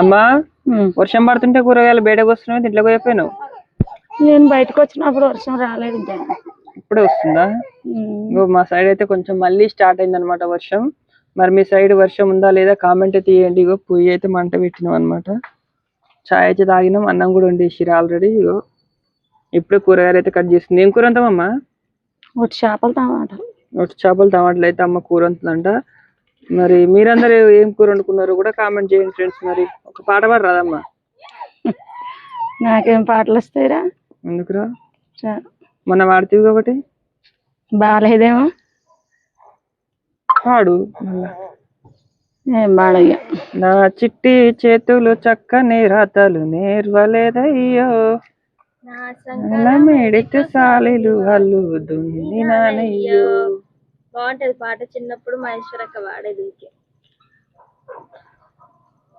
అమ్మా వర్షం పడుతుంటే కూరగాయలు బయటకు వస్తున్నాయి, ఇంట్లో పోయిపోయాను. నేను బయటకు వచ్చినప్పుడు వర్షం రాలేదు ఇంకా. ఇప్పుడే వస్తుందా? ఇంకో మా సైడ్ అయితే కొంచెం మళ్ళీ స్టార్ట్ అయింది అనమాట వర్షం. మరి మీ సైడ్ వర్షం ఉందా లేదా కామెంట్ అయితే తీయండి. ఇగో పొయ్యి అయితే మంట పెట్టినాం అనమాట. చాయ్ అయితే తాగినాం, అన్నం కూడా వండేసిరు ఆల్రెడీ. ఇగో ఇప్పుడే కూరగాయలు అయితే కట్ చేస్తుంది. ఏం కూర అంటామమ్మా? ఒకటి చేపలు టమాటాలు. ఒకటి చేపలు టమాటాలు అయితే అమ్మ కూర అంటుందంట. మరి మీరందరూ ఏం కూర వండుకున్నారు కూడా కామెంట్ చేయండి ఫ్రెండ్స్. మరి ఒక పాట పాడరాదమ్మా? నాకేం పాటలు వస్తాయిరా? ఎందుకురా? మొన్న పాడుతీవి ఒకటి. బాగాలేదేమో పాడు. ఏం పాడయ్యా. నా చిట్టి చేతులు చక్కని రాతలు నేర్వలేదయ్యో, మేడితే సాలీలు హల్లు దున్నినానయ్యో. బాగుంటది పాట, చిన్నప్పుడు మహేశ్వరక్క పాడేది.